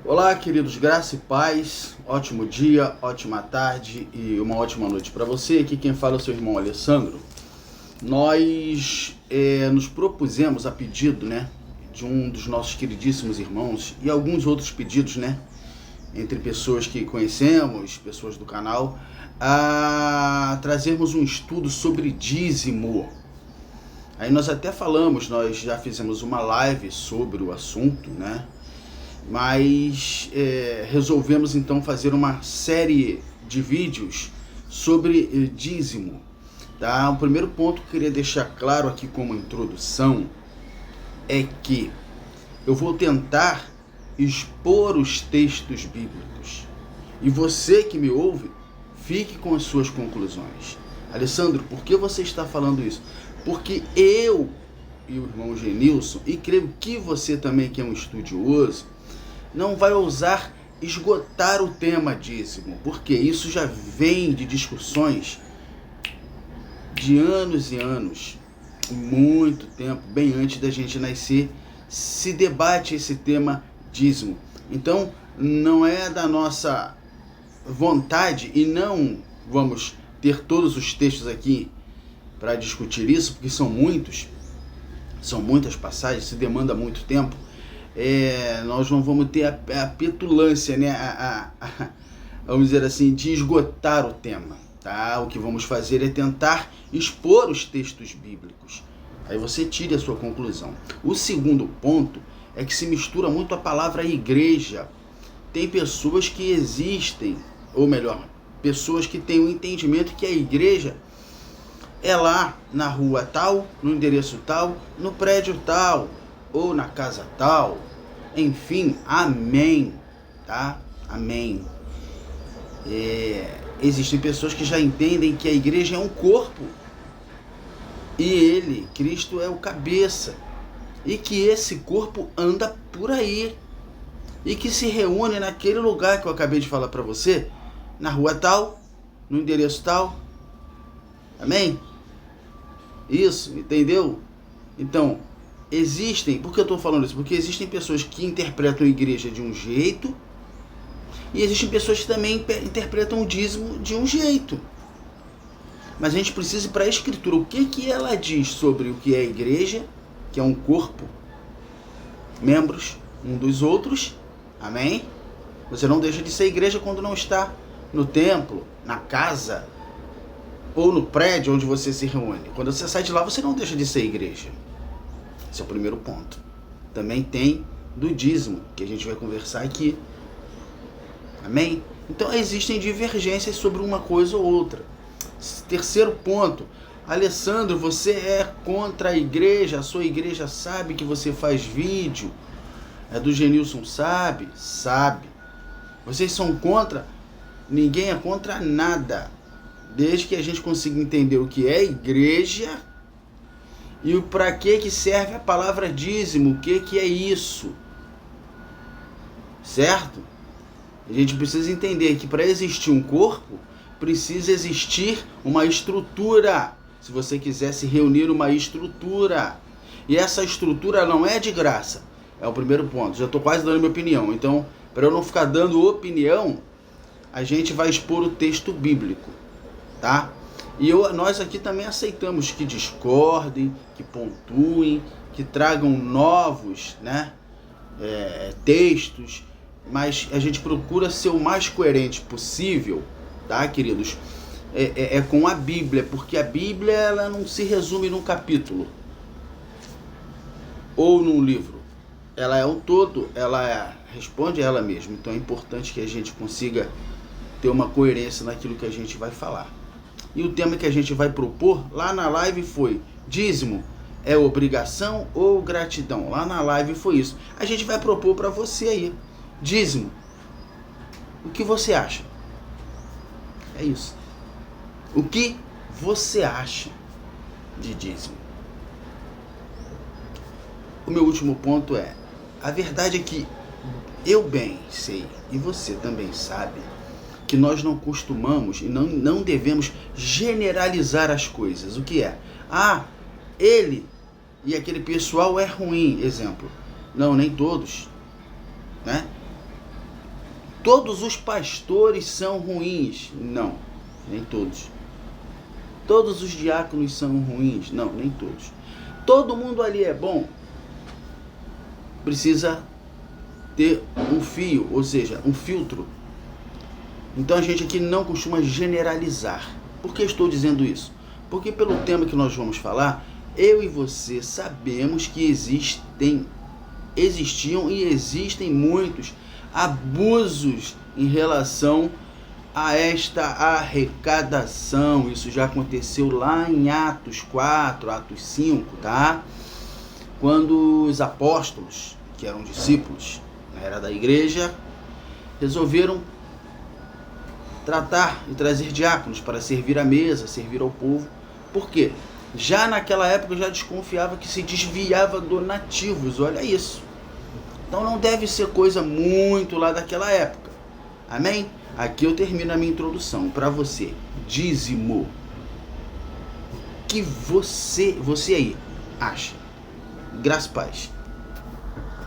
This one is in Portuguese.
Olá, queridos, graça e paz, ótimo dia, ótima tarde e uma ótima noite para você. Aqui quem fala é o seu irmão Alessandro. Nós nos propusemos a pedido, de um dos nossos queridíssimos irmãos e alguns outros pedidos, entre pessoas que conhecemos, pessoas do canal, a trazermos um estudo sobre dízimo. Aí nós até falamos, nós já fizemos uma live sobre o assunto, mas resolvemos então fazer uma série de vídeos sobre dízimo, tá? O primeiro ponto que eu queria deixar claro aqui como introdução é que eu vou tentar expor os textos bíblicos e você que me ouve, fique com as suas conclusões. Alessandro, por que você está falando isso? Porque eu e o irmão Genilson, e creio que você também que é um estudioso, não vai ousar esgotar o tema dízimo, porque isso já vem de discussões de anos e anos, muito tempo, bem antes da gente nascer, se debate esse tema dízimo. Então, não é da nossa vontade, e não vamos ter todos os textos aqui para discutir isso, porque são muitas passagens, se demanda muito tempo. Nós não vamos ter a petulância, vamos dizer assim, de esgotar o tema, tá? O que vamos fazer é tentar expor os textos bíblicos. Aí você tire a sua conclusão. O segundo ponto é que se mistura muito a palavra igreja. Tem pessoas que existem, ou melhor, pessoas que têm o entendimento que a igreja é lá na rua tal, no endereço tal, no prédio tal, ou na casa tal, enfim, amém, tá? Amém. Existem pessoas que já entendem que a igreja é um corpo, e ele, Cristo, é o cabeça, e que esse corpo anda por aí, e que se reúne naquele lugar que eu acabei de falar para você, na rua tal, no endereço tal, amém? Isso, entendeu? Então, por que eu estou falando isso? Porque existem pessoas que interpretam a igreja de um jeito e existem pessoas que também interpretam o dízimo de um jeito. Mas a gente precisa ir para a Escritura. O que ela diz sobre o que é a igreja, que é um corpo, membros um dos outros, amém? Você não deixa de ser igreja quando não está no templo, na casa ou no prédio onde você se reúne. Quando você sai de lá, você não deixa de ser igreja. Esse é o primeiro ponto. Também tem do dízimo, que a gente vai conversar aqui. Amém? Então existem divergências sobre uma coisa ou outra. Terceiro ponto. Alessandro, você é contra a igreja? A sua igreja sabe que você faz vídeo? É do Genilson, sabe? Sabe. Vocês são contra? Ninguém é contra nada. Desde que a gente consiga entender o que é igreja e o para que serve a palavra dízimo, o que é isso, certo? A gente precisa entender que para existir um corpo, precisa existir uma estrutura. Se você quiser se reunir uma estrutura, e essa estrutura não é de graça, é o primeiro ponto. Já estou quase dando minha opinião, então para eu não ficar dando opinião, a gente vai expor o texto bíblico. Tá? E nós aqui também aceitamos que discordem, que pontuem, que tragam novos textos, mas a gente procura ser o mais coerente possível, tá, queridos? Com a Bíblia, porque a Bíblia ela não se resume num capítulo ou num livro. Ela é um todo, ela responde a ela mesma. Então é importante que a gente consiga ter uma coerência naquilo que a gente vai falar. E o tema que a gente vai propor lá na live foi: dízimo é obrigação ou gratidão? Lá na live foi isso. A gente vai propor para você aí: dízimo, o que você acha? É isso. O que você acha de dízimo? O meu último ponto é: a verdade é que eu bem sei, e você também sabe, que nós não costumamos e não devemos generalizar as coisas. O que é? Ele e aquele pessoal é ruim, exemplo. Não, nem todos, né? Todos os pastores são ruins? Não, nem todos. Todos os diáconos são ruins? Não, nem todos. Todo mundo ali é bom? Precisa ter um fio, ou seja, um filtro. Então a gente aqui não costuma generalizar. Por que estou dizendo isso? Porque pelo tema que nós vamos falar, eu e você sabemos que existiam e existem muitos abusos em relação a esta arrecadação. Isso já aconteceu lá em Atos 4, Atos 5, tá? Quando os apóstolos, que eram discípulos, era da igreja, resolveram tratar e trazer diáconos para servir à mesa, servir ao povo. Por quê? Já naquela época eu já desconfiava que se desviava donativos, olha isso. Então não deve ser coisa muito lá daquela época. Amém? Aqui eu termino a minha introdução para você. Dízimo. Que você aí acha? Graças a Paz.